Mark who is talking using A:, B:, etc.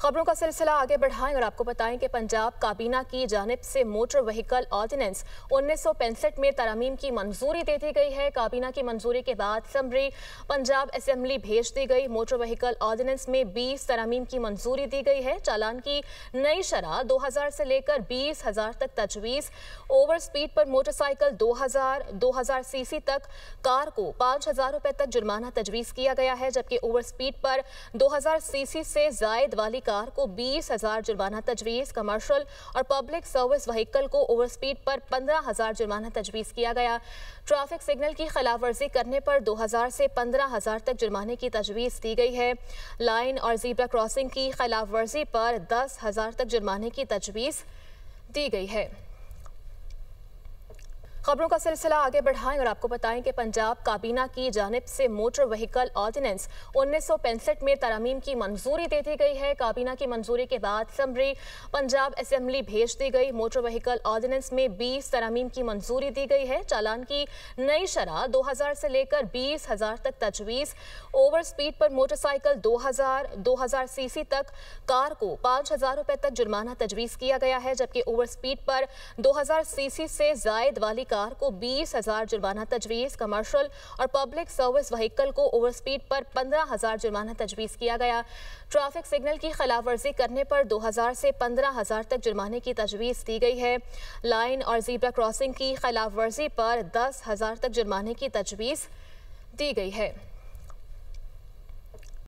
A: खबरों का सिलसिला आगे बढ़ाएं और आपको बताएं कि पंजाब काबीना की जानिब से मोटर व्हीकल ऑर्डिनेंस 1965 में तरमीम की मंजूरी दे दी गई है। काबीना की मंजूरी के बाद समरी पंजाब असेंबली भेज दी गई। मोटर व्हीकल ऑर्डिनेंस में 20 तरमीम की मंजूरी दी गई है। चालान की नई शरह 2000 से लेकर 20,000 तक तजवीज़। ओवर स्पीड पर मोटरसाइकिल 2000 सीसी तक कार को 5,000 रुपए तक जुर्माना तजवीज़ किया गया है, जबकि ओवर स्पीड पर 2000 सीसी से जायद वाली कार को 20,000 जुर्माना तजवीज़। कमर्शियल और पब्लिक सर्विस व्हीकल को ओवर स्पीड पर 15,000 जुर्माना तजवीज़ किया गया। ट्रैफिक सिग्नल की खिलाफ वर्जी करने पर 2000 से 15,000 तक जुर्माने की तजवीज़ दी गई है। लाइन और ज़ीब्रा क्रॉसिंग की खिलाफ वर्जी पर 10,000 तक जुर्माने की तजवीज़ दी गई है। खबरों का सिलसिला आगे बढ़ाएं और आपको बताएं कि पंजाब काबीना की जानिब से मोटर व्हीकल ऑर्डिनेंस 1965 में तरमीम की मंजूरी दे दी गई है। काबीना की मंजूरी के बाद समरी पंजाब असेंबली भेज दी गई। मोटर व्हीकल ऑर्डिनेंस में 20 तरमीम की मंजूरी दी गई है। चालान की नई शरह 2000 से लेकर 20,000 तक तजवीज़। ओवर स्पीड पर मोटरसाइकिल 2000 सीसी तक कार को 5,000 रुपए तक जुर्माना तजवीज़ किया गया है, जबकि ओवर स्पीड पर 2000 सीसी से जायद वाली कार को 20,000 जुर्माना तजवीज़। कमर्शियल और पब्लिक सर्विस व्हीकल को ओवर स्पीड पर 15,000 जुर्माना तजवीज़ किया गया। ट्रैफिक सिग्नल की खिलाफ वर्जी करने पर 2000 से 15,000 तक जुर्माने की तजवीज़ दी गई है। लाइन और ज़ीब्रा क्रॉसिंग की खिलाफ वर्जी पर 10,000 तक जुर्माने की तजवीज़ दी गई है।